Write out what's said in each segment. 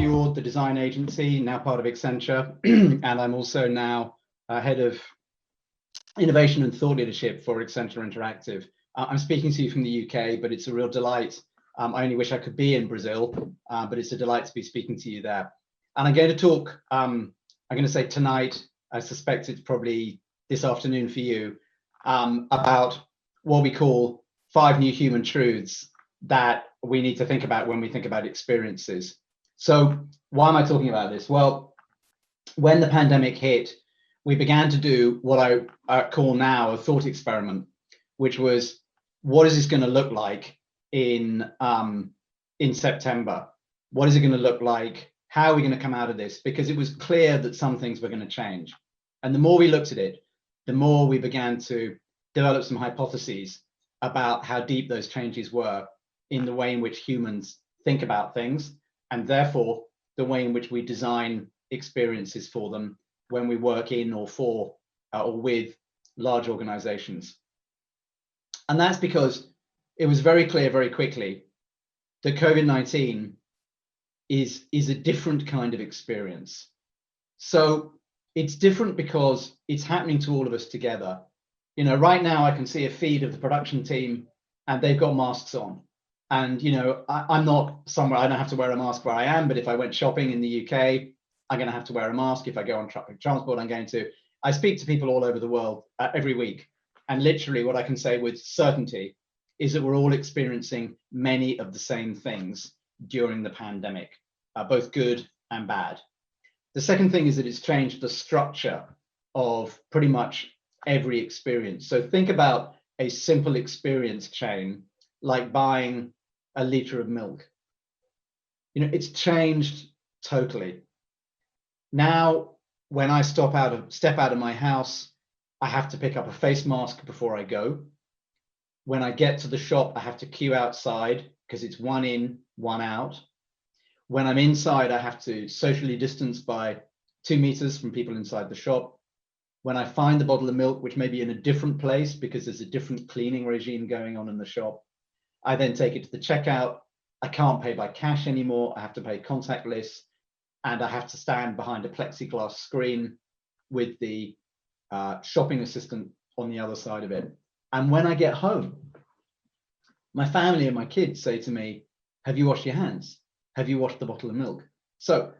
Fjord, the design agency, now part of Accenture, and I'm also now head of innovation and thought leadership for Accenture Interactive. I'm speaking to you from the UK, but it's a real delight. I only wish I could be in Brazil, but it's a delight to be speaking to you there. And I'm going to talk, I'm going to say tonight, I suspect it's probably this afternoon for you, about what we call 5 new human truths that we need to think about when we think about experiences. So why am I talking about this? Well, when the pandemic hit, we began to do what I call now a thought experiment, which was, what is this going to look like in September? What is it going to look like? How are we going to come out of this? Because it was clear that some things were going to change. And the more we looked at it, the more we began to develop some hypotheses about how deep those changes were in the way in which humans think about things, and therefore the way in which we design experiences for them when we work in or for or with large organizations. And that's because it was very clear very quickly that COVID-19 is a different kind of experience. So it's different because it's happening to all of us together. You know, right now I can see a feed of the production team and they've got masks on. And, you know, I'm not somewhere, I don't have to wear a mask where I am, but if I went shopping in the UK, I'm going to have to wear a mask. If I go on transport, I'm going to. I speak to people all over the world every week. And literally what I can say with certainty is that we're all experiencing many of the same things during the pandemic, both good and bad. The second thing is that it's changed the structure of pretty much every experience. So think about a simple experience chain, like buying a liter of milk. You know, it's changed totally. Now, when I step out of my house, I have to pick up a face mask before I go. When I get to the shop, I have to queue outside because it's 1 in, 1 out. When I'm inside, I have to socially distance by 2 meters from people inside the shop. When I find the bottle of milk, which may be in a different place because there's a different cleaning regime going on in the shop, I then take it to the checkout. I can't pay by cash anymore. I have to pay contactless, and I have to stand behind a plexiglass screen with the shopping assistant on the other side of it. And when I get home, my family and my kids say to me, have you washed your hands? Have you washed the bottle of milk? So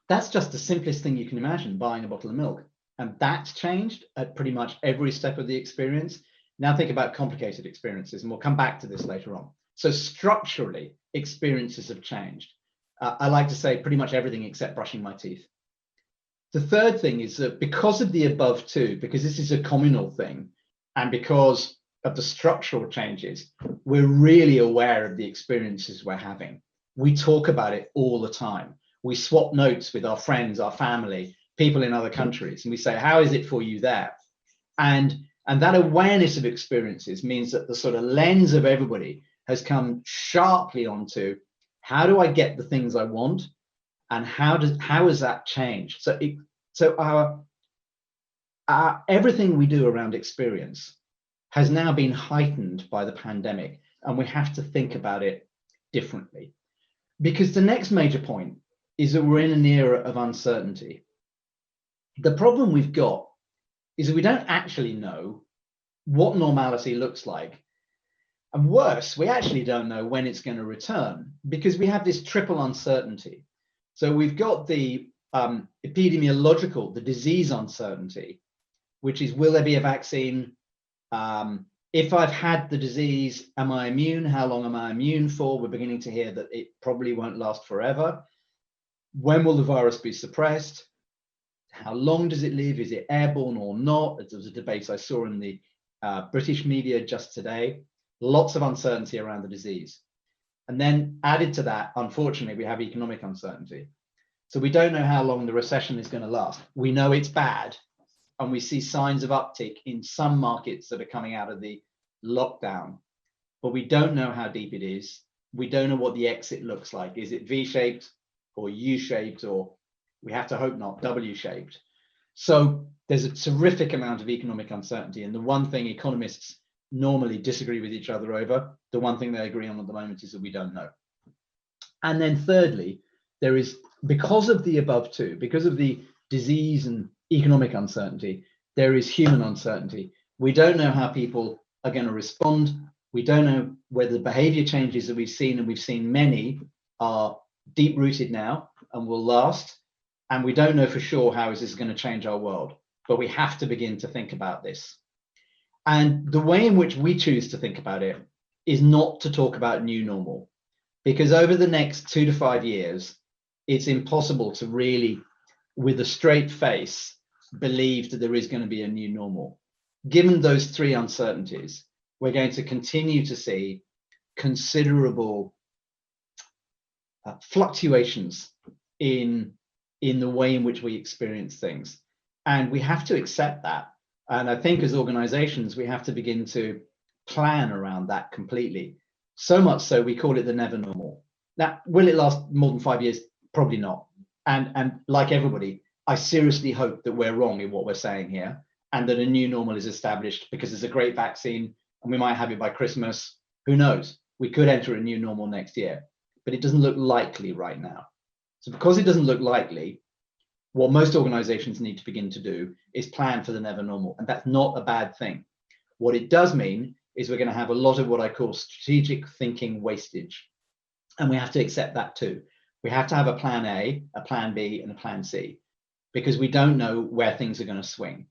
that's just the simplest thing you can imagine, buying a bottle of milk. And that's changed at pretty much every step of the experience. Now think about complicated experiences, and we'll come back to this later on. So structurally, experiences have changed. I like to say pretty much everything except brushing my teeth. The third thing is that because of the above two, because this is a communal thing, and because of the structural changes, we're really aware of the experiences we're having. We talk about it all the time. We swap notes with our friends, our family, people in other countries, and we say, how is it for you there? And that awareness of experiences means that the sort of lens of everybody has come sharply onto, how do I get the things I want, and how has that changed? So our everything we do around experience has now been heightened by the pandemic, and we have to think about it differently. Because the next major point is that we're in an era of uncertainty. The problem we've got is that we don't actually know what normality looks like. And worse, we actually don't know when it's going to return, because we have this triple uncertainty. So we've got the epidemiological, the disease uncertainty, which is, will there be a vaccine? If I've had the disease, am I immune? How long am I immune for? We're beginning to hear that it probably won't last forever. When will the virus be suppressed? How long does it live? Is it airborne or not? There was a debate I saw in the British media just today. Lots of uncertainty around the disease. And then added to that, unfortunately, we have economic uncertainty. So we don't know how long the recession is going to last. We know it's bad, and we see signs of uptick in some markets that are coming out of the lockdown, but we don't know how deep it is. We don't know what the exit looks like. Is it V-shaped or U-shaped, or we have to hope not W-shaped? So there's a terrific amount of economic uncertainty. And the one thing economists normally disagree with each other over, the one thing they agree on at the moment is that we don't know. And then thirdly, there is because of the above two, because of the disease and economic uncertainty, there is human uncertainty. We don't know how people are going to respond. We don't know whether the behavior changes that we've seen, and we've seen many, are deep rooted now and will last. And we don't know for sure how is this going to change our world, but we have to begin to think about this. And the way in which we choose to think about it is not to talk about new normal, because over the next 2 to 5 years, it's impossible to really, with a straight face, believe that there is going to be a new normal. Given those three uncertainties, we're going to continue to see considerable fluctuations in the way in which we experience things. And we have to accept that. And I think as organizations, we have to begin to plan around that completely. So much so, we call it the never normal. Now, will it last more than 5 years? Probably not. And like everybody, I seriously hope that we're wrong in what we're saying here, and that a new normal is established because there's a great vaccine and we might have it by Christmas. Who knows? We could enter a new normal next year, but it doesn't look likely right now. So because it doesn't look likely, what most organizations need to begin to do is plan for the never normal. And that's not a bad thing. What it does mean is we're going to have a lot of what I call strategic thinking wastage. And we have to accept that too. We have to have a plan A, a plan B, and a plan C, because we don't know where things are going to swing.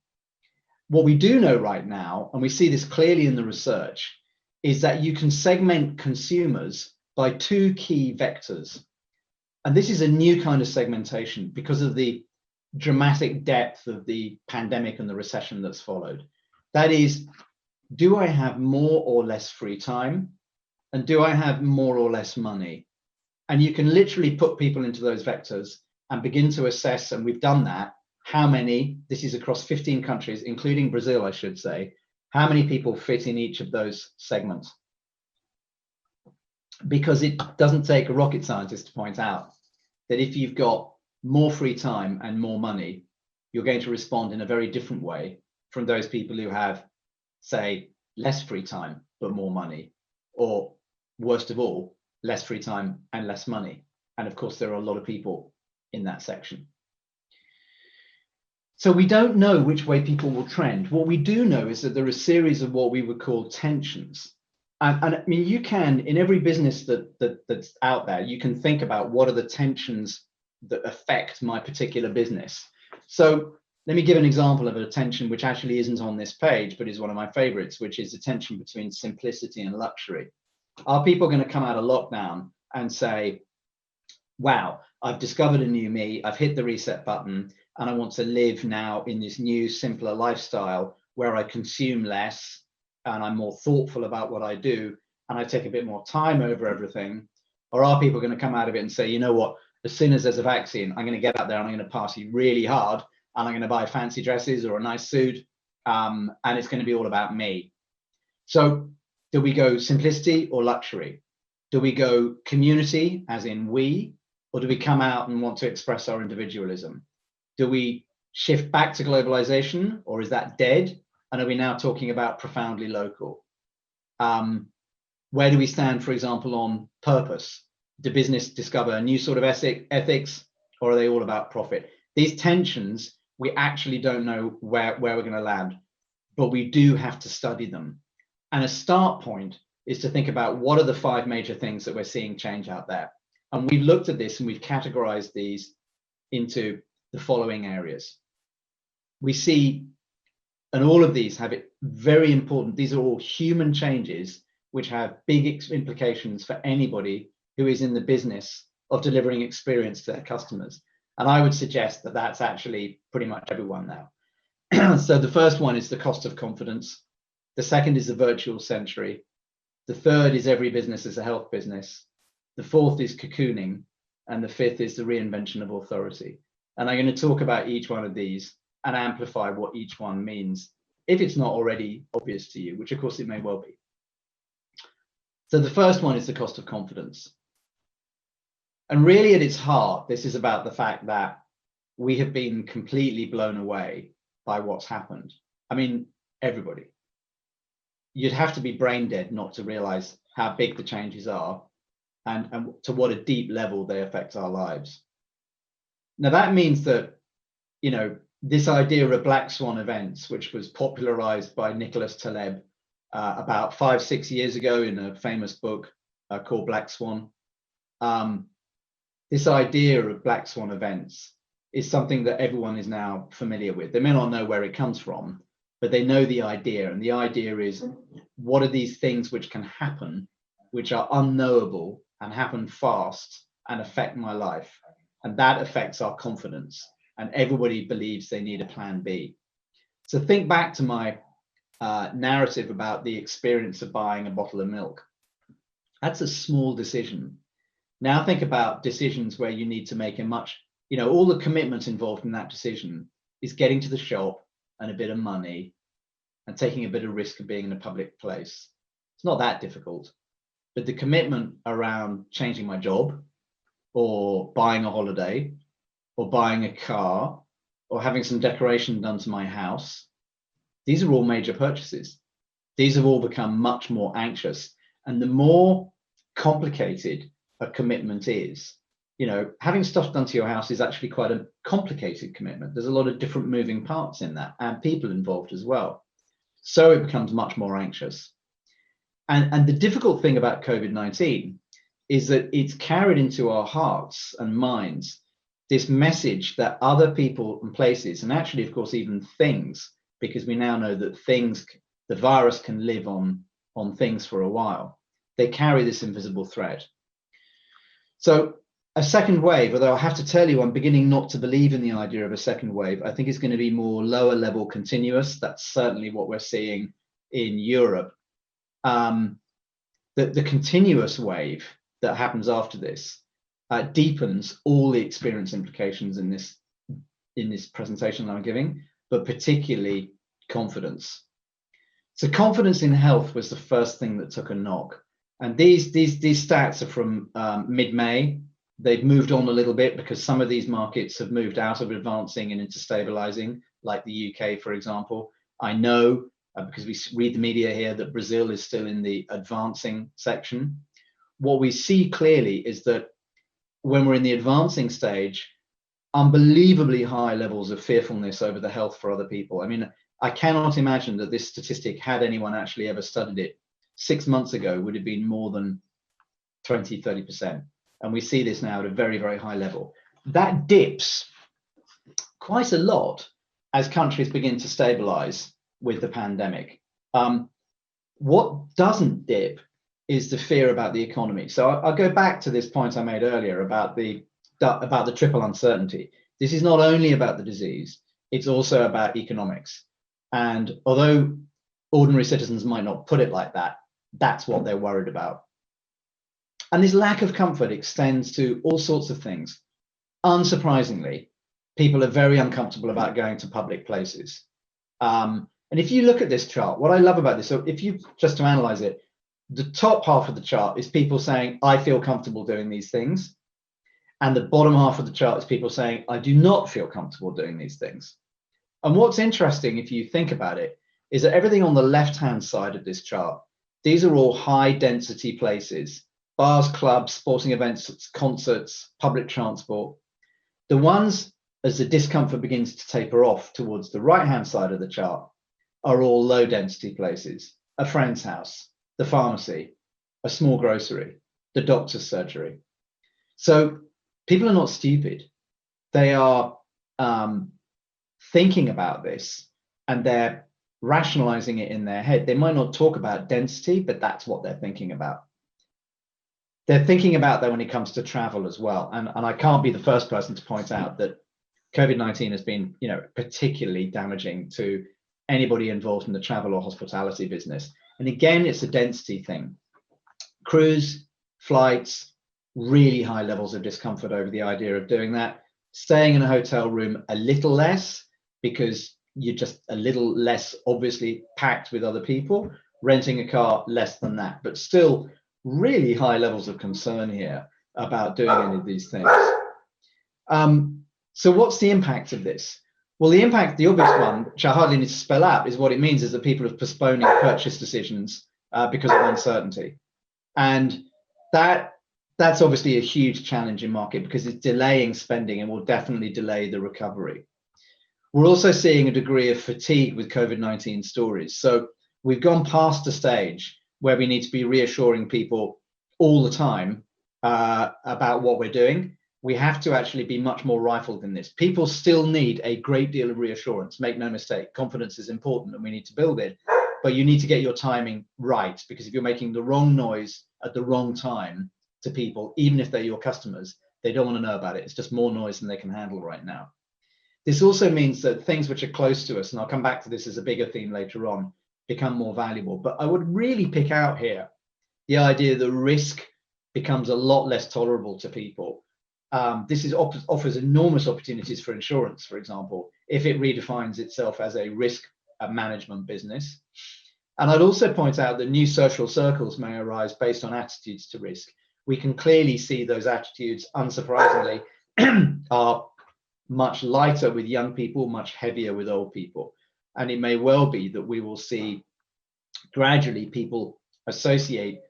What we do know right now, and we see this clearly in the research, is that you can segment consumers by two key vectors. And this is a new kind of segmentation because of the dramatic depth of the pandemic and the recession that's followed. That is, do I have more or less free time? And do I have more or less money? And you can literally put people into those vectors and begin to assess, and we've done that, how many, this is across 15 countries, including Brazil, I should say, how many people fit in each of those segments. Because it doesn't take a rocket scientist to point out that if you've got more free time and more money, you're going to respond in a very different way from those people who have, say, less free time but more money, or worst of all, less free time and less money. And of course, there are a lot of people in that section. So we don't know which way people will trend. What we do know is that there are a series of what we would call tensions. And I mean, you can, in every business that's out there, you can think about what are the tensions that affect my particular business. So let me give an example of a tension which actually isn't on this page, but is one of my favorites, which is the tension between simplicity and luxury. Are people going to come out of lockdown and say, wow, I've discovered a new me, I've hit the reset button, and I want to live now in this new, simpler lifestyle where I consume less and I'm more thoughtful about what I do and I take a bit more time over everything? Or are people going to come out of it and say, you know what, as soon as there's a vaccine, I'm going to get out there and I'm going to party really hard and I'm going to buy fancy dresses or a nice suit, and it's going to be all about me. So do we go simplicity or luxury? Do we go community, as in we, or do we come out and want to express our individualism? Do we shift back to globalization, or is that dead? And are we now talking about profoundly local? Where do we stand, for example, on purpose? Do business discover a new sort of ethics, or are they all about profit? These tensions, we actually don't know where we're going to land, but we do have to study them. And a start point is to think about what are the 5 major things that we're seeing change out there. And we've looked at this and we've categorized these into the following areas. We see, and all of these have it very important, these are all human changes which have big implications for anybody who is in the business of delivering experience to their customers. And I would suggest that that's actually pretty much everyone now. So the first one is the cost of confidence. The second is the virtual century. The third is every business is a health business. The fourth is cocooning. And the fifth is the reinvention of authority. And I'm going to talk about each one of these and amplify what each one means, if it's not already obvious to you, which of course it may well be. So the first one is the cost of confidence. And really at its heart, this is about the fact that we have been completely blown away by what's happened. I mean, everybody. You'd have to be brain dead not to realize how big the changes are and to what a deep level they affect our lives. Now that means that, this idea of black swan events, which was popularized by Nicholas Taleb about 5-6 years ago in a famous book called Black Swan. This idea of black swan events is something that everyone is now familiar with. They may not know where it comes from, but they know the idea. And the idea is, what are these things which can happen, which are unknowable and happen fast and affect my life? And that affects our confidence. And everybody believes they need a plan B. So think back to my narrative about the experience of buying a bottle of milk. That's a small decision. Now think about decisions where you need to make a much, all the commitment involved in that decision is getting to the shop and a bit of money and taking a bit of risk of being in a public place. It's not that difficult, but the commitment around changing my job or buying a holiday or buying a car or having some decoration done to my house, these are all major purchases. These have all become much more anxious. And the more complicated a commitment is, having stuff done to your house is actually quite a complicated commitment. There's a lot of different moving parts in that and people involved as well. So it becomes much more anxious. And the difficult thing about COVID-19 is that it's carried into our hearts and minds this message that other people and places, and actually, of course, even things, because we now know that the virus can live on things for a while. They carry this invisible thread. So a second wave, although I have to tell you, I'm beginning not to believe in the idea of a second wave. I think it's going to be more lower level continuous. That's certainly what we're seeing in Europe. The continuous wave that happens after this deepens all the experience implications in this presentation that I'm giving, but particularly confidence. So confidence in health was the first thing that took a knock. And these stats are from mid-May. They've moved on a little bit because some of these markets have moved out of advancing and into stabilizing, like the UK, for example. I know, because we read the media here, that Brazil is still in the advancing section. What we see clearly is that when we're in the advancing stage, unbelievably high levels of fearfulness over the health for other people. I mean, I cannot imagine that this statistic, had anyone actually ever studied it 6 months ago, would have been more than 20-30%. And we see this now at a very, very high level. That dips quite a lot as countries begin to stabilize with the pandemic. What doesn't dip is the fear about the economy. So I'll go back to this point I made earlier about the triple uncertainty. This is not only about the disease, it's also about economics. And although ordinary citizens might not put it like that, that's what they're worried about. And this lack of comfort extends to all sorts of things. Unsurprisingly, people are very uncomfortable about going to public places. And if you look at this chart, what I love about this, so if you just to analyze it, the top half of the chart is people saying, I feel comfortable doing these things. And the bottom half of the chart is people saying, I do not feel comfortable doing these things. And what's interesting, if you think about it, is that everything on the left-hand side of this chart, these are all high-density places: bars, clubs, sporting events, concerts, public transport. The ones, as the discomfort begins to taper off towards the right-hand side of the chart, are all low-density places: a friend's house, the pharmacy, a small grocery, the doctor's surgery. So people are not stupid. They are thinking about this, and they're rationalizing it in their head. They might not talk about density, but that's what they're thinking about. They're thinking about that when it comes to travel as well. And I can't be the first person to point out that COVID-19 has been, particularly damaging to anybody involved in the travel or hospitality business. And again, it's a density thing. Cruise, flights, really high levels of discomfort over the idea of doing that. Staying in a hotel room, a little less, because you're just a little less obviously packed with other people. Renting a car, less than that, but still really high levels of concern here about doing any of these things. So what's the impact of this? Well, the impact, the obvious one, which I hardly need to spell out, is what it means is that people are postponing purchase decisions because of uncertainty. And that that's obviously a huge challenge in market because it's delaying spending and will definitely delay the recovery. We're also seeing a degree of fatigue with COVID-19 stories. So we've gone past a stage where we need to be reassuring people all the time about what we're doing. We have to actually be much more rifled in this. People still need a great deal of reassurance. Make no mistake, confidence is important and we need to build it, but you need to get your timing right, because if you're making the wrong noise at the wrong time to people, even if they're your customers, they don't want to know about it. It's just more noise than they can handle right now. This also means that things which are close to us, and I'll come back to this as a bigger theme later on, become more valuable. But I would really pick out here the idea that risk becomes a lot less tolerable to people. This offers enormous opportunities for insurance, for example, if it redefines itself as a risk management business. And I'd also point out that new social circles may arise based on attitudes to risk. We can clearly see those attitudes, unsurprisingly, are much lighter with young people, much heavier with old people. And it may well be that we will see gradually people associate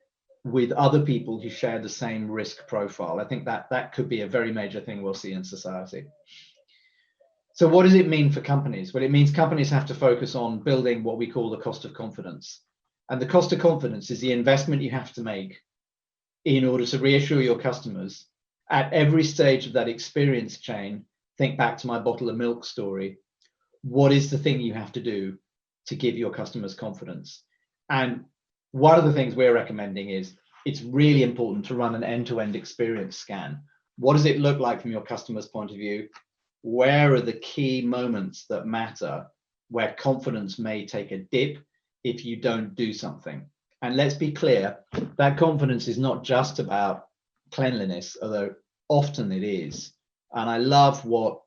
with other people who share the same risk profile. I think that could be a very major thing we'll see in society. So what does it mean for companies? Well, it means companies have to focus on building what we call the cost of confidence. And the cost of confidence is the investment you have to make in order to reassure your customers at every stage of that experience chain. Think back to my bottle of milk story. What is the thing you have to do to give your customers confidence? And one of the things we're recommending is it's really important to run an end-to-end experience scan. What does it look like from your customer's point of view? Where are the key moments that matter, where confidence may take a dip if you don't do something? And let's be clear, that confidence is not just about cleanliness, although often it is. And I love what,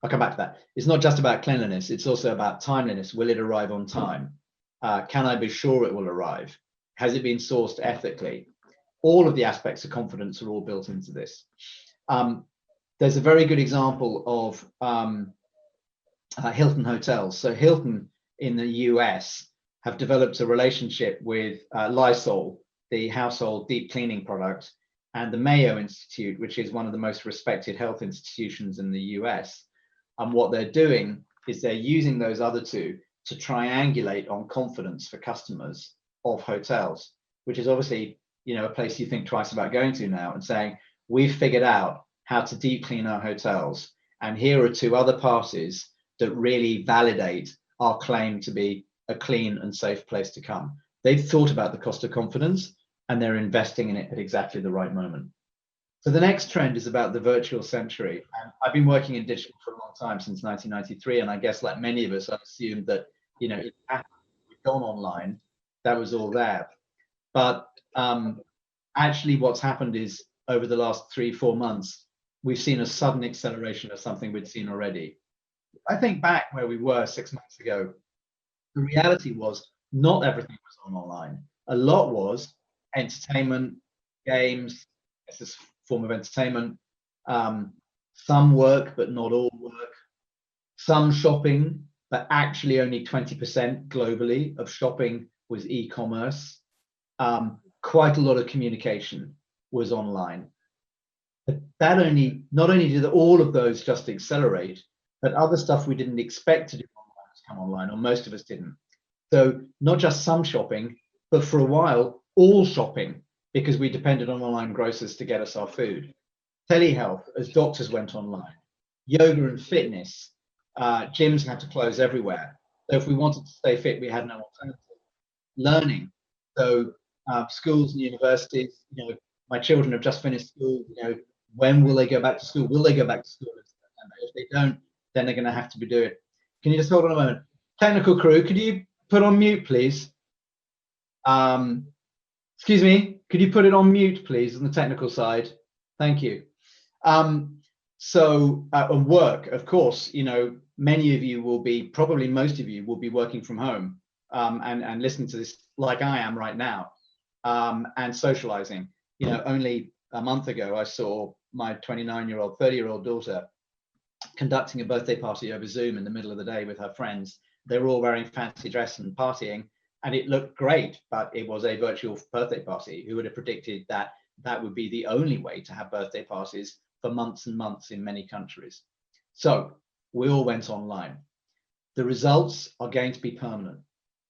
I'll come back to that. It's not just about cleanliness, it's also about timeliness. Will it arrive on time? Can I be sure it will arrive? Has it been sourced ethically? All of the aspects of confidence are all built into this. There's a very good example of Hilton hotels. So Hilton in the US have developed a relationship with Lysol, the household deep cleaning product, and the Mayo Institute, which is one of the most respected health institutions in the US. And what they're doing is they're using those other two to triangulate on confidence for customers of hotels, which is obviously, you know, a place you think twice about going to now, and saying, we've figured out how to deep clean our hotels. And here are two other parties that really validate our claim to be a clean and safe place to come. They've thought about the cost of confidence and they're investing in it at exactly the right moment. So the next trend is about the virtual century. And I've been working in digital for a long time, since 1993. And I guess like many of us, I assumed that, you know, it happened, we'd gone online, that was all there. But actually what's happened is over the last 3-4 months, we've seen a sudden acceleration of something we'd seen already. I think back where we were 6 months ago, the reality was not everything was on online. A lot was entertainment, games, it's this form of entertainment, some work, but not all work, some shopping, but actually only 20% globally of shopping was e-commerce. Quite a lot of communication was online. But that not only did all of those just accelerate, but other stuff we didn't expect to do online has come online, or most of us didn't. So not just some shopping, but for a while, all shopping, because we depended on online grocers to get us our food. Telehealth, as doctors went online. Yoga and fitness, gyms had to close everywhere. So if we wanted to stay fit, we had no alternative. Learning, so schools and universities, you know, my children have just finished school, you know, when will they go back to school? Will they go back to school in September? If they don't, then they're going to have to do it. Can you just hold on a moment? Technical crew, could you put on mute, please? Excuse me, could you put it on mute, please, on the technical side? Thank you. So work, of course, you know, many of you will be, probably most of you will be working from home and listening to this like I am right now, and socializing. You know, only a month ago, I saw my 29-year-old, 30-year-old daughter conducting a birthday party over Zoom in the middle of the day with her friends. They were all wearing fancy dress and partying, and it looked great, but it was a virtual birthday party. Who would have predicted that that would be the only way to have birthday parties for months and months in many countries. So we all went online. The results are going to be permanent.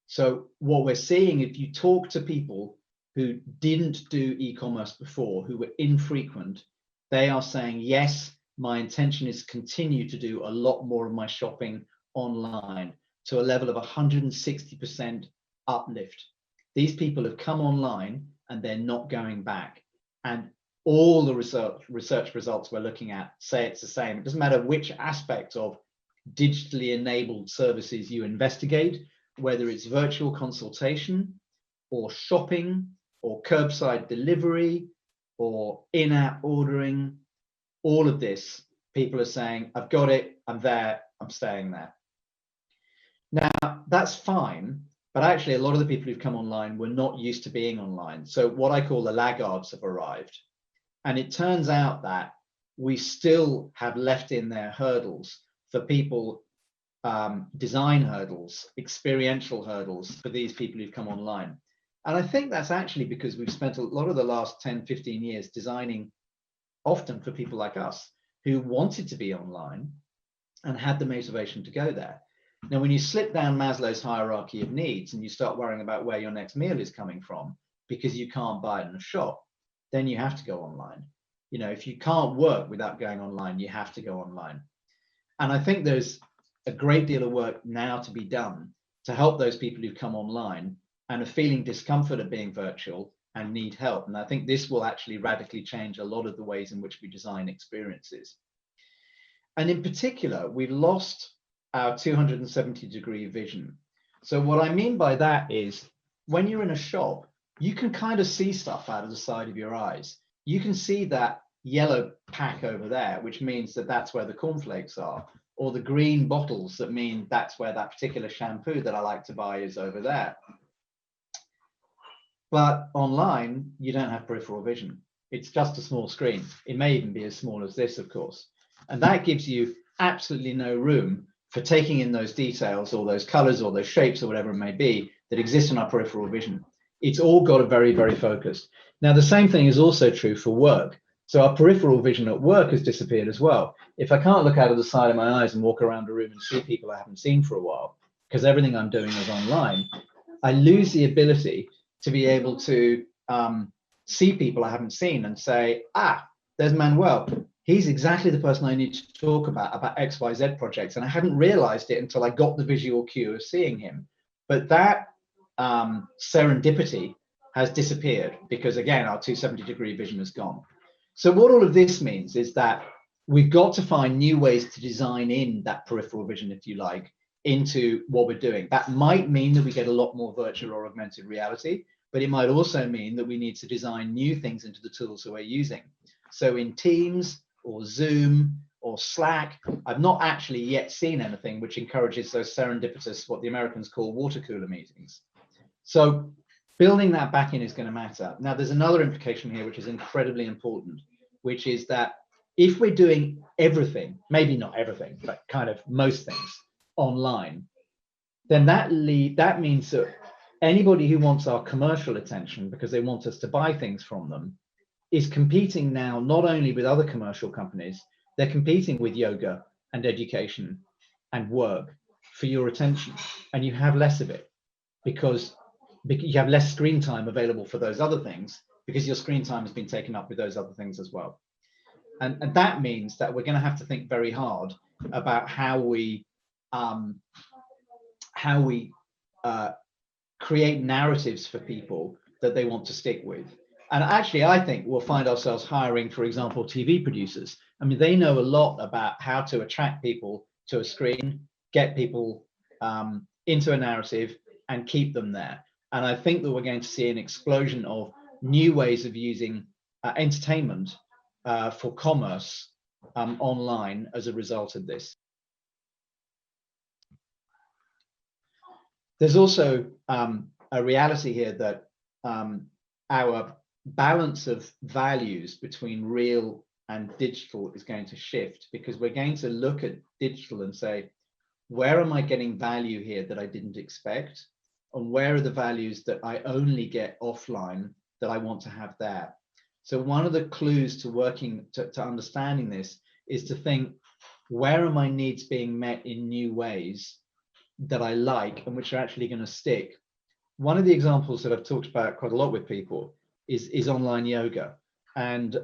So what we're seeing, if you talk to people who didn't do e-commerce before, who were infrequent, they are saying, yes, my intention is to continue to do a lot more of my shopping online, to a level of 160% uplift. These people have come online and they're not going back. And all the research results we're looking at say it's the same. It doesn't matter which aspect of digitally enabled services you investigate, whether it's virtual consultation or shopping or curbside delivery or in-app ordering, all of this, people are saying, I've got it, I'm there, I'm staying there. Now, that's fine, but actually a lot of the people who've come online were not used to being online. So what I call the laggards have arrived. And it turns out that we still have left in there hurdles for people, design hurdles, experiential hurdles for these people who've come online. And I think that's actually because we've spent a lot of the last 10, 15 years designing often for people like us who wanted to be online and had the motivation to go there. Now, when you slip down Maslow's hierarchy of needs and you start worrying about where your next meal is coming from because you can't buy it in a shop, then you have to go online. You know, if you can't work without going online, you have to go online. And I think there's a great deal of work now to be done to help those people who come online and are feeling discomfort at being virtual and need help. And I think this will actually radically change a lot of the ways in which we design experiences. And in particular, we've lost our 270-degree vision. So what I mean by that is when you're in a shop, you can kind of see stuff out of the side of your eyes. You can see that yellow pack over there, which means that that's where the cornflakes are, or the green bottles that mean that's where that particular shampoo that I like to buy is over there. But online, you don't have peripheral vision. It's just a small screen. It may even be as small as this, of course. And that gives you absolutely no room for taking in those details or those colors or those shapes or whatever it may be that exist in our peripheral vision. It's all got to very, very focused. Now, the same thing is also true for work. So our peripheral vision at work has disappeared as well. If I can't look out of the side of my eyes and walk around a room and see people I haven't seen for a while, because everything I'm doing is online, I lose the ability to be able to see people I haven't seen and say, there's Manuel. He's exactly the person I need to talk about XYZ projects. And I hadn't realized it until I got the visual cue of seeing him. But that serendipity has disappeared because, again, our 270-degree vision has gone. So what all of this means is that we've got to find new ways to design in that peripheral vision, if you like, into what we're doing. That might mean that we get a lot more virtual or augmented reality, but it might also mean that we need to design new things into the tools that we're using. So in Teams or Zoom or Slack, I've not actually yet seen anything which encourages those serendipitous, what the Americans call water cooler meetings. So building that back in is going to matter. Now, there's another implication here, which is incredibly important, which is that if we're doing everything, maybe not everything, but kind of most things online, then that means that anybody who wants our commercial attention because they want us to buy things from them is competing now not only with other commercial companies, they're competing with yoga and education and work for your attention, and you have less of it because you have less screen time available for those other things because your screen time has been taken up with those other things as well. And that means that we're going to have to think very hard about how we create narratives for people that they want to stick with. And actually, I think we'll find ourselves hiring, for example, TV producers. I mean, they know a lot about how to attract people to a screen, get people into a narrative, and keep them there. And I think that we're going to see an explosion of new ways of using entertainment for commerce online as a result of this. There's also a reality here that our balance of values between real and digital is going to shift, because we're going to look at digital and say, where am I getting value here that I didn't expect? And where are the values that I only get offline that I want to have there? So one of the clues to working, to understanding this is to think, where are my needs being met in new ways that I like and which are actually going to stick? One of the examples that I've talked about quite a lot with people is online yoga. And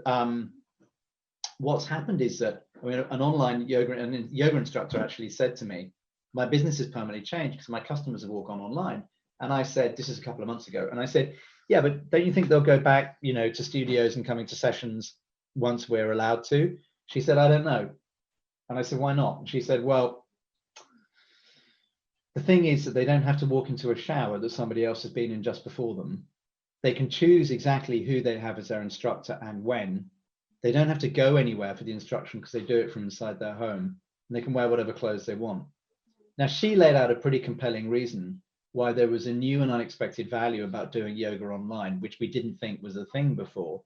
what's happened is that, I mean, an online yoga instructor actually said to me, my business has permanently changed because my customers have all gone online. And I said, this is a couple of months ago, and I said, yeah, but don't you think they'll go back, to studios and coming to sessions once we're allowed to? She said, I don't know. And I said, why not? And she said, well, the thing is that they don't have to walk into a shower that somebody else has been in just before them. They can choose exactly who they have as their instructor and when. They don't have to go anywhere for the instruction because they do it from inside their home, and they can wear whatever clothes they want. Now, she laid out a pretty compelling reason why there was a new and unexpected value about doing yoga online, which we didn't think was a thing before.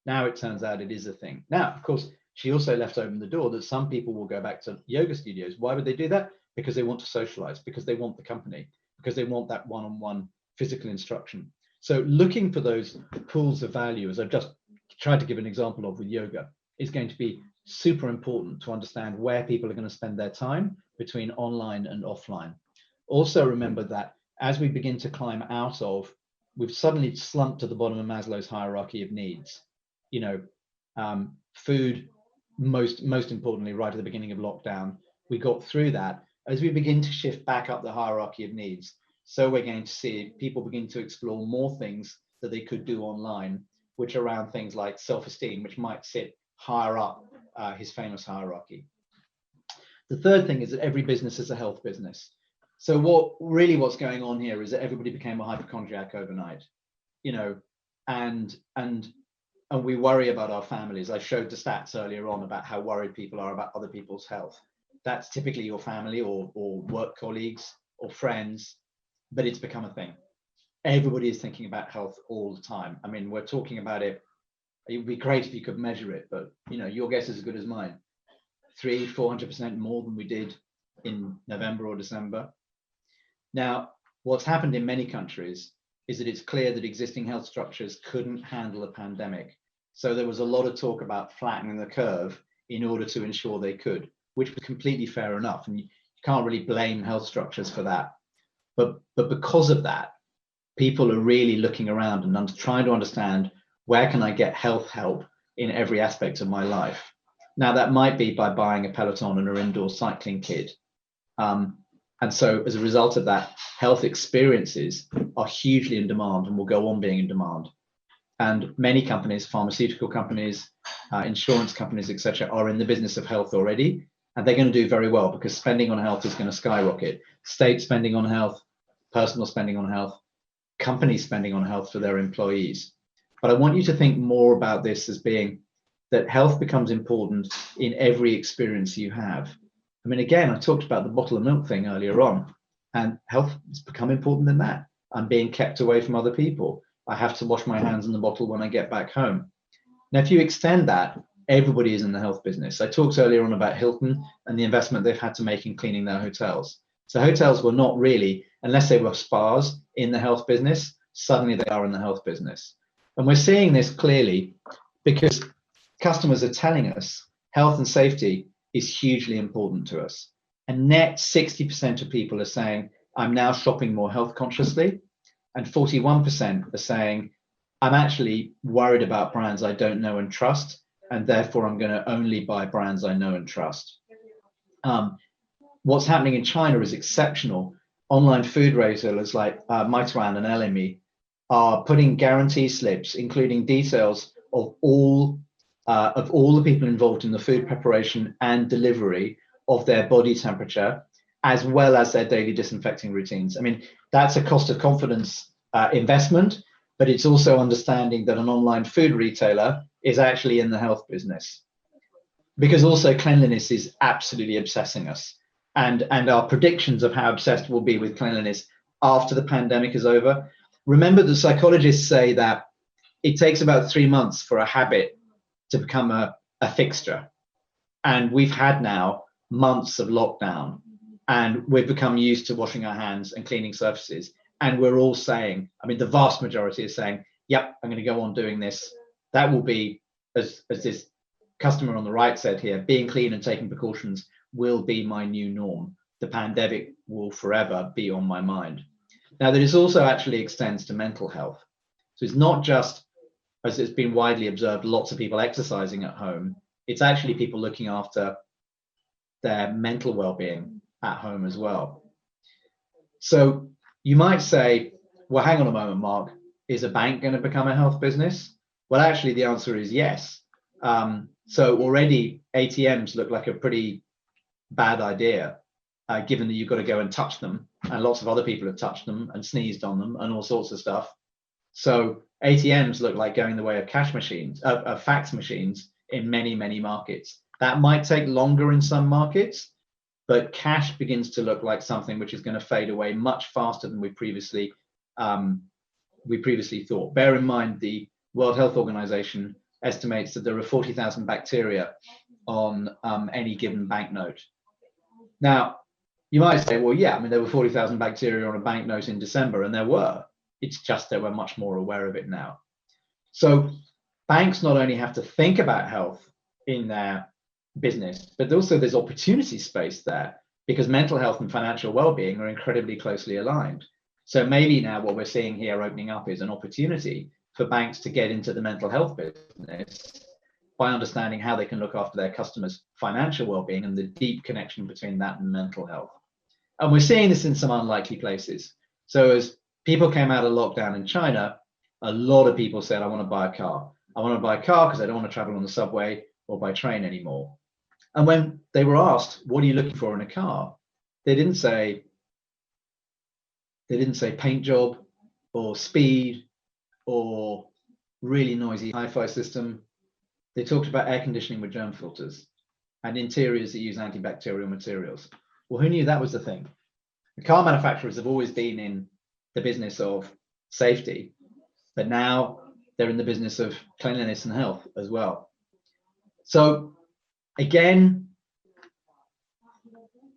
Now it turns out it is a thing. Now, of course, she also left open the door that some people will go back to yoga studios. Why would they do that? Because they want to socialize, because they want the company, because they want that one-on-one physical instruction. So looking for those pools of value, as I've just tried to give an example of with yoga, is going to be super important to understand where people are going to spend their time between online and offline. Also remember that as we begin to climb out of, we've suddenly slumped to the bottom of Maslow's hierarchy of needs. Food, most importantly, right at the beginning of lockdown, we got through that. As we begin to shift back up the hierarchy of needs, so we're going to see people begin to explore more things that they could do online, which are around things like self-esteem, which might sit higher up his famous hierarchy. The third thing is that every business is a health business. So what's going on here is that everybody became a hypochondriac overnight, and we worry about our families. I showed the stats earlier on about how worried people are about other people's health. That's typically your family or work colleagues or friends, but it's become a thing. Everybody is thinking about health all the time. I mean, we're talking about it. It would be great if you could measure it, but your guess is as good as mine. 300-400% more than we did in November or December. Now, what's happened in many countries is that it's clear that existing health structures couldn't handle a pandemic. So there was a lot of talk about flattening the curve in order to ensure they could, which was completely fair enough. And you can't really blame health structures for that. But because of that, people are really looking around and trying to understand, where can I get health help in every aspect of my life? Now, that might be by buying a Peloton and an indoor cycling kit. And so as a result of that, health experiences are hugely in demand and will go on being in demand. And many companies, pharmaceutical companies, insurance companies, etc., are in the business of health already. And they're going to do very well because spending on health is going to skyrocket. State spending on health, personal spending on health, company spending on health for their employees. But I want you to think more about this as being that health becomes important in every experience you have. I mean, again, I talked about the bottle of milk thing earlier on, and health has become important in that. I'm being kept away from other people. I have to wash my hands in the bottle when I get back home. Now, if you extend that, everybody is in the health business. I talked earlier on about Hilton and the investment they've had to make in cleaning their hotels. So hotels were not really, unless they were spas, in the health business. Suddenly they are in the health business. And we're seeing this clearly because customers are telling us health and safety is hugely important to us. And net 60% of people are saying, I'm now shopping more health consciously. And 41% are saying, I'm actually worried about brands I don't know and trust, and therefore I'm going to only buy brands I know and trust. What's happening in China is exceptional. Online food retailers like Meituan and LME are putting guarantee slips, including details of all the people involved in the food preparation and delivery of their body temperature, as well as their daily disinfecting routines. I mean, that's a cost of confidence investment, but it's also understanding that an online food retailer is actually in the health business. Because also cleanliness is absolutely obsessing us. And our predictions of how obsessed we'll be with cleanliness after the pandemic is over. Remember, the psychologists say that it takes about 3 months for a habit to become a fixture. And we've had now months of lockdown, and we've become used to washing our hands and cleaning surfaces. And we're all saying, I mean, the vast majority is saying, yep, I'm going to go on doing this That will be, as this customer on the right said here, being clean and taking precautions will be my new norm. The pandemic will forever be on my mind. Now, this also actually extends to mental health. So it's not just, as it's been widely observed, lots of people exercising at home. It's actually people looking after their mental well-being at home as well. So you might say, well, hang on a moment, Mark, is a bank going to become a health business? Well, actually, the answer is yes. So already ATMs look like a pretty bad idea, given that you've got to go and touch them, and lots of other people have touched them and sneezed on them and all sorts of stuff. So ATMs look like going the way of cash machines, of fax machines in many, many markets. That might take longer in some markets, but cash begins to look like something which is going to fade away much faster than we previously thought. Bear in mind, the World Health Organization estimates that there are 40,000 bacteria on any given banknote. Now, you might say, well, yeah, I mean, there were 40,000 bacteria on a banknote in December, and there were. It's just that we're much more aware of it now. So banks not only have to think about health in their business, but also there's opportunity space there, because mental health and financial well-being are incredibly closely aligned. So maybe now what we're seeing here opening up is an opportunity for banks to get into the mental health business by understanding how they can look after their customers' financial well-being and the deep connection between that and mental health. And we're seeing this in some unlikely places. So as people came out of lockdown in China, a lot of people said, I want to buy a car. I want to buy a car because I don't want to travel on the subway or by train anymore. And when they were asked, what are you looking for in a car? They didn't say paint job or speed or really noisy hi-fi system. They talked about air conditioning with germ filters and interiors that use antibacterial materials. Well, who knew that was the thing? The car manufacturers have always been in the business of safety, but now they're in the business of cleanliness and health as well. So again,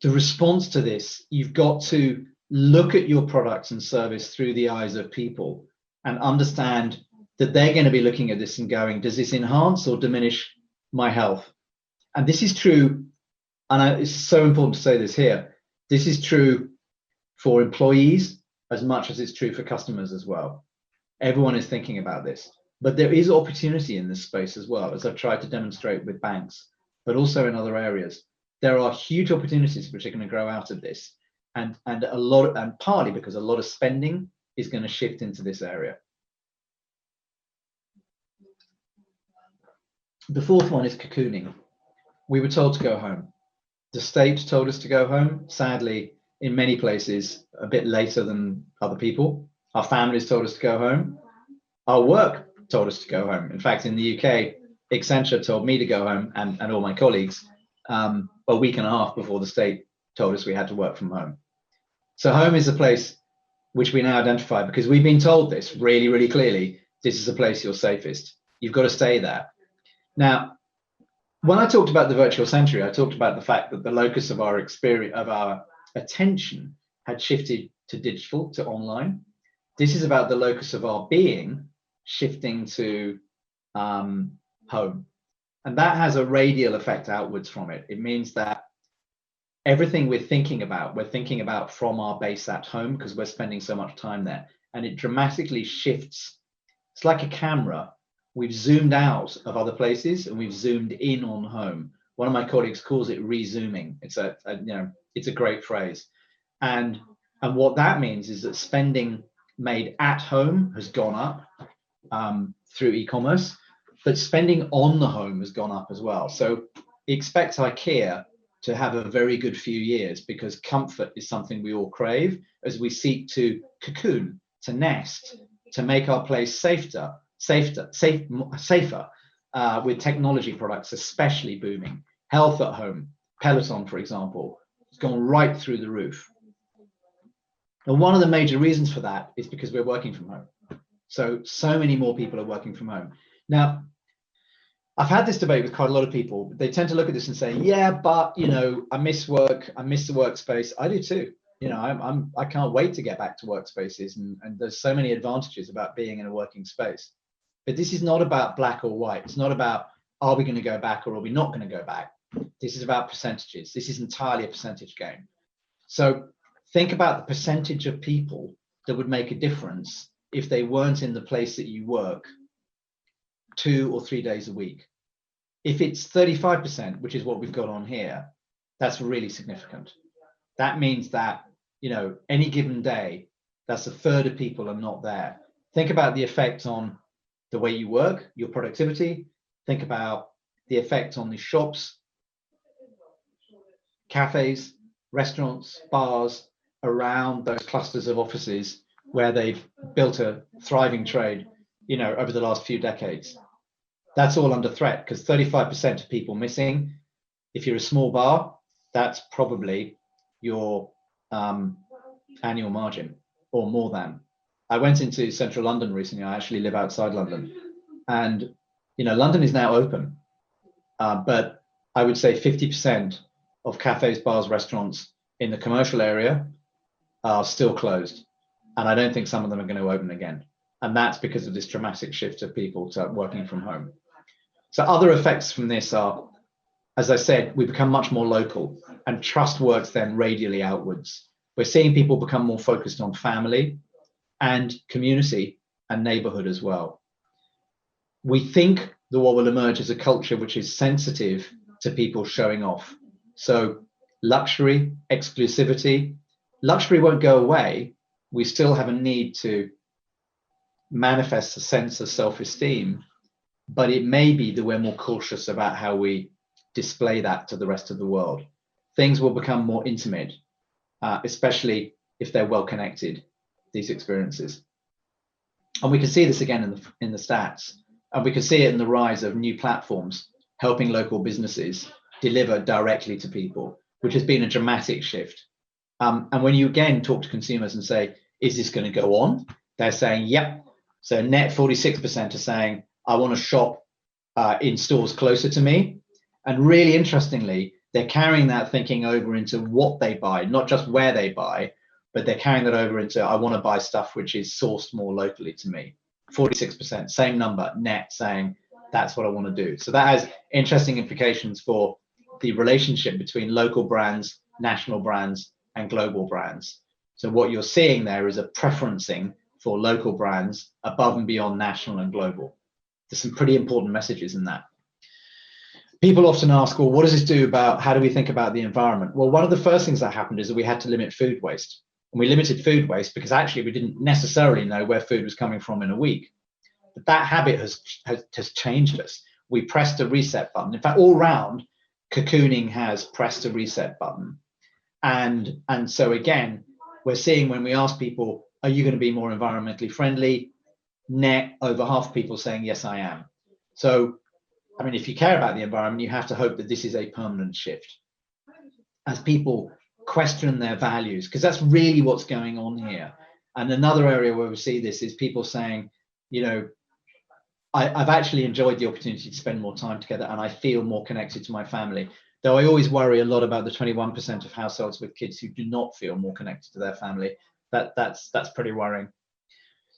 the response to this, you've got to look at your products and service through the eyes of people and understand that they're going to be looking at this and going, does this enhance or diminish my health? And this is true, and it's so important to say this here, this is true for employees as much as it's true for customers as well. Everyone is thinking about this, but there is opportunity in this space as well, as I've tried to demonstrate with banks, but also in other areas. There are huge opportunities which are going to grow out of this, and partly because a lot of spending is going to shift into this area. The fourth one is cocooning. We were told to go home. The state told us to go home. Sadly, in many places, a bit later than other people. Our families told us to go home. Our work told us to go home. In fact, in the UK, Accenture told me to go home and all my colleagues a week and a half before the state told us we had to work from home. So home is a place which we now identify because we've been told this really, really clearly. This is a place you're safest. You've got to stay there. Now, when I talked about the virtual century, I talked about the fact that the locus of our experience, of our attention, had shifted to digital, to online. This is about the locus of our being shifting to home. And that has a radial effect outwards from it. It means that everything we're thinking about from our base at home, because we're spending so much time there. And it dramatically shifts. It's like a camera. We've zoomed out of other places and we've zoomed in on home. One of my colleagues calls it re-zooming. It's a great phrase. And what that means is that spending made at home has gone up through e-commerce, but spending on the home has gone up as well. So expect IKEA to have a very good few years, because comfort is something we all crave as we seek to cocoon, to nest, to make our place safer with technology products especially booming. Health at home, Peloton, for example, has gone right through the roof. And one of the major reasons for that is because we're working from home. So many more people are working from home. Now, I've had this debate with quite a lot of people. They tend to look at this and say, yeah, but I miss work, I miss the workspace. I do too. I can't wait to get back to workspaces, and there's so many advantages about being in a working space. But this is not about black or white. It's not about, are we going to go back or are we not going to go back? This is about percentages. This is entirely a percentage game. So think about the percentage of people that would make a difference if they weren't in the place that you work 2 or 3 days a week. If it's 35%, which is what we've got on here, that's really significant. That means that, you know, any given day, that's a third of people are not there. Think about the effect on the way you work, your productivity. Think about the effect on the shops, cafes, restaurants, bars around those clusters of offices where they've built a thriving trade, you know, over the last few decades. That's all under threat because 35% of people missing. If you're a small bar, that's probably your annual margin or more than. I went into central London recently. I actually live outside London, and you know, London is now open, but I would say 50% of cafes, bars, restaurants in the commercial area are still closed, and I don't think some of them are going to open again. And that's because of this dramatic shift of people to working from home. So other effects from this are, as I said, we become much more local, and trust works then radially outwards. We're seeing people become more focused on family and community and neighborhood as well. We think that what will emerge is a culture which is sensitive to people showing off. So luxury, exclusivity, luxury won't go away. We still have a need to manifest a sense of self-esteem, but it may be that we're more cautious about how we display that to the rest of the world. Things will become more intimate, especially if they're well connected, these experiences. And we can see this again in the stats, and we can see it in the rise of new platforms helping local businesses deliver directly to people, which has been a dramatic shift. And when you again talk to consumers and say, is this going to go on? They're saying, yep. So net 46% are saying, I want to shop in stores closer to me. And really interestingly, they're carrying that thinking over into what they buy, not just where they buy, but they're carrying that over into, I want to buy stuff which is sourced more locally to me. 46%, same number, net, saying that's what I want to do. So that has interesting implications for the relationship between local brands, national brands, and global brands. So what you're seeing there is a preferencing for local brands above and beyond national and global. There's some pretty important messages in that. People often ask, well, what does this do about, how do we think about the environment? Well, one of the first things that happened is that we had to limit food waste. And we limited food waste because actually we didn't necessarily know where food was coming from in a week. But that habit has changed us. We pressed a reset button. In fact, all round, cocooning has pressed a reset button. And so again, we're seeing when we ask people, are you going to be more environmentally friendly? Net, over half of people saying, yes, I am. So, I mean, if you care about the environment, you have to hope that this is a permanent shift. As people question their values, because that's really what's going on here. And another area where we see this is people saying, you know, I've actually enjoyed the opportunity to spend more time together and I feel more connected to my family. Though I always worry a lot about the 21% of households with kids who do not feel more connected to their family. That's pretty worrying.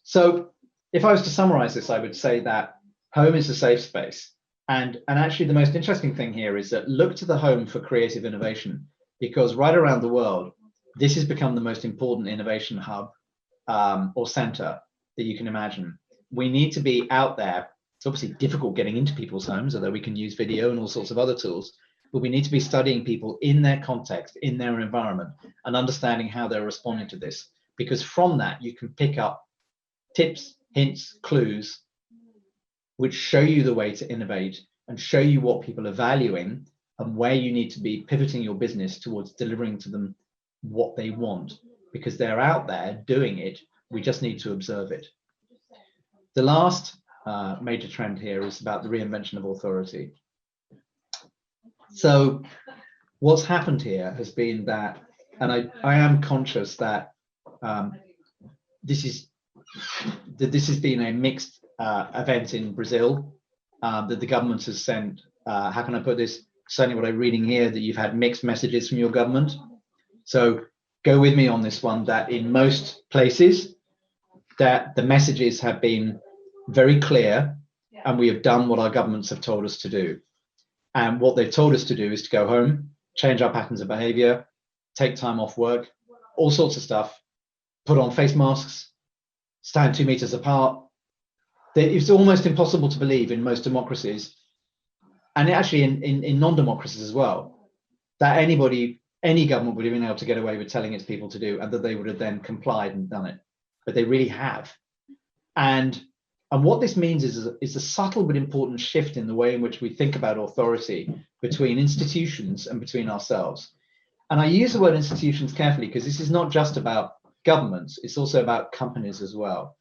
So if I was to summarize this, I would say that home is a safe space. And actually the most interesting thing here is that look to the home for creative innovation, because right around the world, this has become the most important innovation hub or center that you can imagine. We need to be out there. It's obviously difficult getting into people's homes, although we can use video and all sorts of other tools, but we need to be studying people in their context, in their environment, and understanding how they're responding to this. Because from that, you can pick up tips, hints, clues, which show you the way to innovate and show you what people are valuing and where you need to be pivoting your business towards delivering to them what they want, because they're out there doing it. We just need to observe it. The last major trend here is about the reinvention of authority. So what's happened here has been that, and I am conscious that this has been a mixed event in Brazil, that the government has sent, how can I put this? Certainly what I'm reading here, that you've had mixed messages from your government. So go with me on this one, that in most places, that the messages have been very clear, and we have done what our governments have told us to do. And what they've told us to do is to go home, change our patterns of behavior, take time off work, all sorts of stuff, put on face masks, stand 2 meters apart. It's almost impossible to believe in most democracies, and actually in non-democracies as well, that any government would have been able to get away with telling its people to do, and that they would have then complied and done it. But they really have. And what this means is a subtle but important shift in the way in which we think about authority between institutions and between ourselves. And I use the word institutions carefully because this is not just about governments, it's also about companies as well.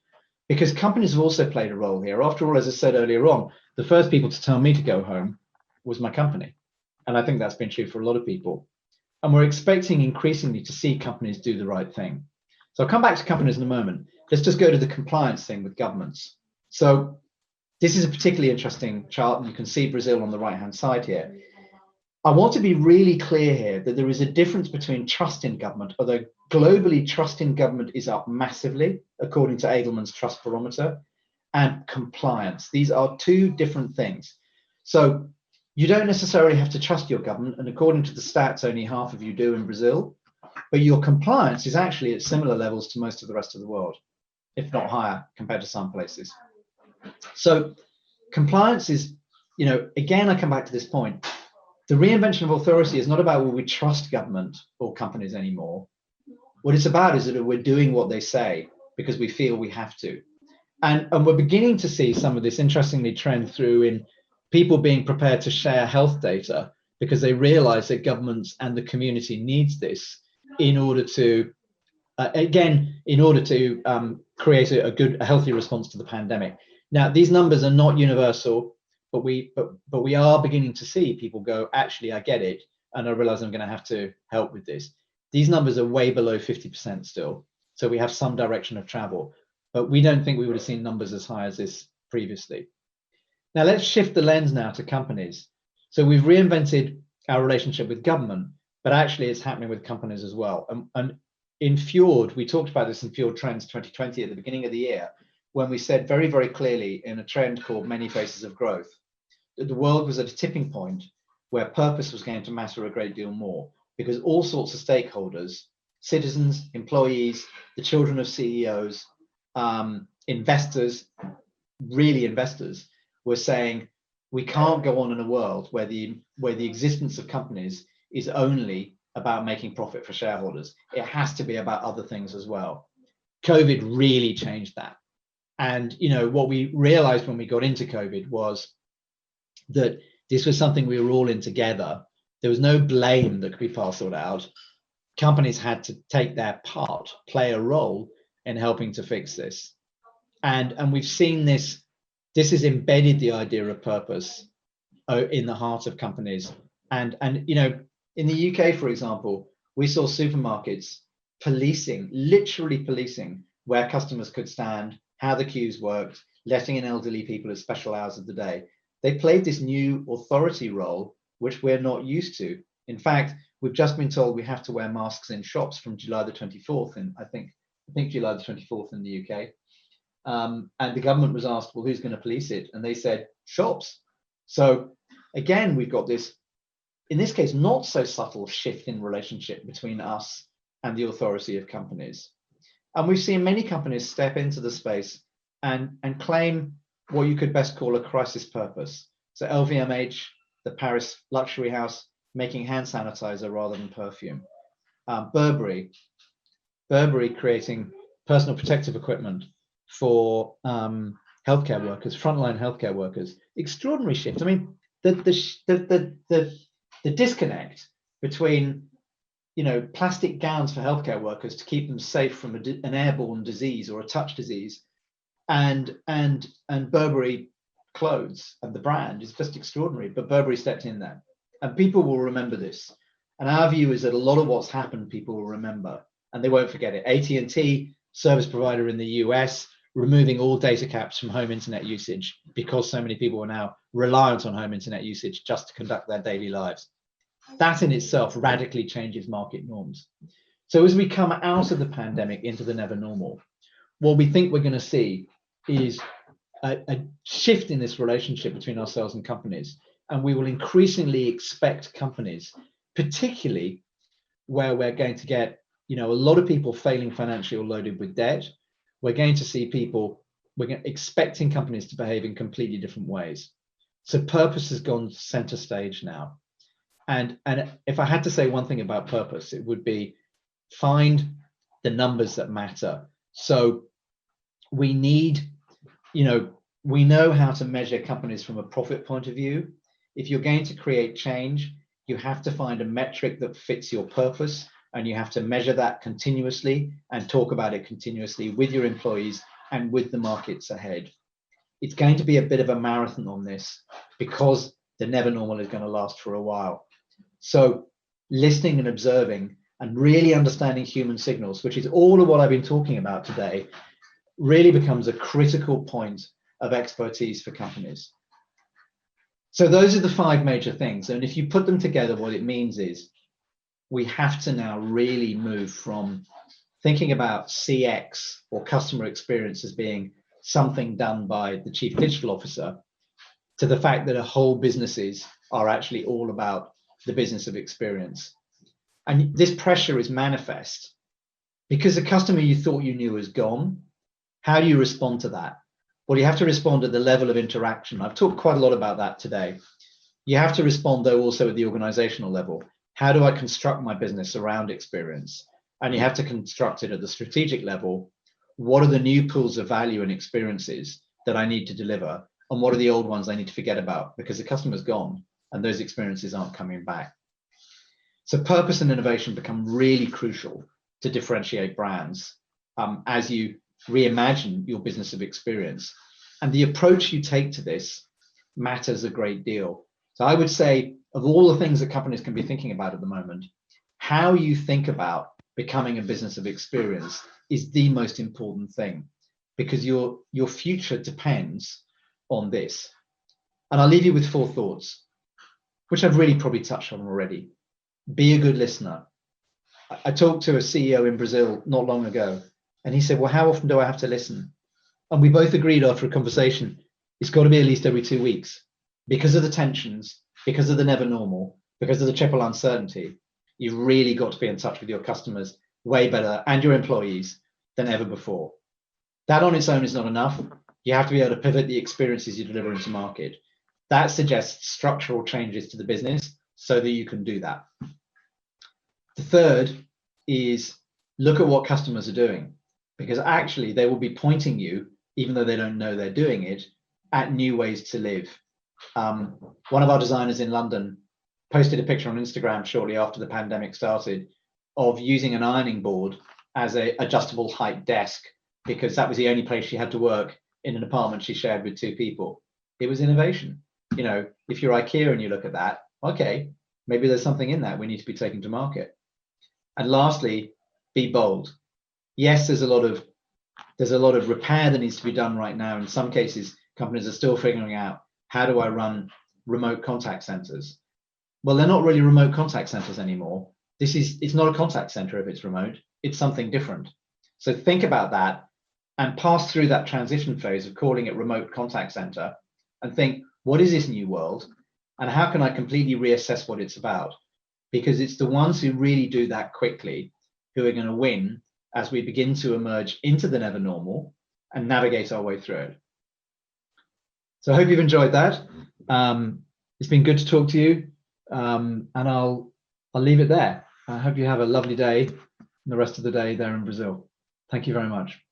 Because companies have also played a role here. After all, as I said earlier on, the first people to tell me to go home was my company. And I think that's been true for a lot of people. And we're expecting increasingly to see companies do the right thing. So I'll come back to companies in a moment. Let's just go to the compliance thing with governments. So this is a particularly interesting chart, and you can see Brazil on the right-hand side here. I want to be really clear here that there is a difference between trust in government, although globally trust in government is up massively, according to Edelman's trust barometer, and compliance. These are two different things. So you don't necessarily have to trust your government, and according to the stats, only half of you do in Brazil, but your compliance is actually at similar levels to most of the rest of the world, if not higher compared to some places. So compliance is, again, I come back to this point. The reinvention of authority is not about will we trust government or companies anymore. What it's about is that we're doing what they say because we feel we have to. And we're beginning to see some of this interestingly trend through in people being prepared to share health data because they realize that governments and the community needs this in order to, create a healthy response to the pandemic. Now, these numbers are not universal, but we are beginning to see people go, actually, I get it, and I realize I'm going to have to help with this. These numbers are way below 50% still, so we have some direction of travel, but we don't think we would have seen numbers as high as this previously. Now, let's shift the lens now to companies. So we've reinvented our relationship with government, but actually it's happening with companies as well. And in Fjord, we talked about this in Fjord Trends 2020 at the beginning of the year, when we said very, very clearly in a trend called Many Faces of Growth, that the world was at a tipping point where purpose was going to matter a great deal more, because all sorts of stakeholders, citizens, employees, the children of CEOs, investors, really investors, were saying, we can't go on in a world where the existence of companies is only about making profit for shareholders. It has to be about other things as well. COVID really changed that. And what we realized when we got into COVID was that this was something we were all in together. There was no blame that could be parceled out. Companies had to take their part, play a role in helping to fix this. And we've seen this has embedded the idea of purpose in the heart of companies. And in the UK, for example, we saw supermarkets literally policing where customers could stand, how the queues worked, letting in elderly people at special hours of the day. They played this new authority role, which we're not used to. In fact, we've just been told we have to wear masks in shops from July the 24th, and I think July the 24th in the UK. And the government was asked, well, who's going to police it? And they said, shops. So again, we've got this, in this case, not so subtle shift in relationship between us and the authority of companies. And we've seen many companies step into the space and claim what you could best call a crisis purpose. So LVMH, the Paris luxury house, making hand sanitizer rather than perfume. Burberry creating personal protective equipment for healthcare workers, frontline healthcare workers. Extraordinary shift. I mean, the disconnect between plastic gowns for healthcare workers to keep them safe from an airborne disease or a touch disease, and Burberry clothes and the brand is just extraordinary. But Burberry stepped in there, and people will remember this. And our view is that a lot of what's happened, people will remember, and they won't forget it. AT&T, service provider in the US, removing all data caps from home internet usage because so many people are now reliant on home internet usage just to conduct their daily lives. That in itself radically changes market norms. So as we come out of the pandemic into the never normal, what we think we're going to see is a shift in this relationship between ourselves and companies. And we will increasingly expect companies, particularly where we're going to get, a lot of people failing financially or loaded with debt. We're going to see expecting companies to behave in completely different ways. So purpose has gone center stage now. And if I had to say one thing about purpose, it would be find the numbers that matter. So we need, we know how to measure companies from a profit point of view. If you're going to create change, you have to find a metric that fits your purpose, and you have to measure that continuously and talk about it continuously with your employees and with the markets ahead. It's going to be a bit of a marathon on this because the never normal is going to last for a while. So listening and observing and really understanding human signals, which is all of what I've been talking about today, really becomes a critical point of expertise for companies. So those are the 5 major things. And if you put them together, what it means is we have to now really move from thinking about CX or customer experience as being something done by the chief digital officer to the fact that whole businesses are actually all about the business of experience. And this pressure is manifest because the customer you thought you knew is gone. How do you respond to that? Well, you have to respond at the level of interaction. I've talked quite a lot about that today. You have to respond, though, also at the organizational level. How do I construct my business around experience? And you have to construct it at the strategic level. What are the new pools of value and experiences that I need to deliver? And what are the old ones I need to forget about because the customer's gone and those experiences aren't coming back? So purpose and innovation become really crucial to differentiate brands as you reimagine your business of experience. And the approach you take to this matters a great deal. So I would say, of all the things that companies can be thinking about at the moment, how you think about becoming a business of experience is the most important thing, because your future depends on this. And I'll leave you with 4 thoughts, which I've really probably touched on already. Be a good listener. I talked to a CEO in Brazil not long ago, and he said, well, how often do I have to listen? And we both agreed after a conversation, it's got to be at least every 2 weeks. Because of the tensions, because of the never normal, because of the triple uncertainty, you've really got to be in touch with your customers way better and your employees than ever before. That on its own is not enough. You have to be able to pivot the experiences you deliver into market. That suggests structural changes to the business so that you can do that. The third is look at what customers are doing, because actually they will be pointing you, even though they don't know they're doing it, at new ways to live. One of our designers in London posted a picture on Instagram shortly after the pandemic started of using an ironing board as an adjustable height desk, because that was the only place she had to work in an apartment she shared with 2 people. It was innovation. If you're IKEA and you look at that, okay, maybe there's something in that we need to be taking to market. And lastly, be bold. Yes, there's a lot of repair that needs to be done right now. In some cases, companies are still figuring out, how do I run remote contact centers? Well, they're not really remote contact centers anymore. It's not a contact center if it's remote, it's something different. So think about that and pass through that transition phase of calling it remote contact center and think, what is this new world? And how can I completely reassess what it's about? Because it's the ones who really do that quickly who are going to win as we begin to emerge into the never normal and navigate our way through it. So I hope you've enjoyed that. It's been good to talk to you, and I'll leave it there. I hope you have a lovely day and the rest of the day there in Brazil. Thank you very much.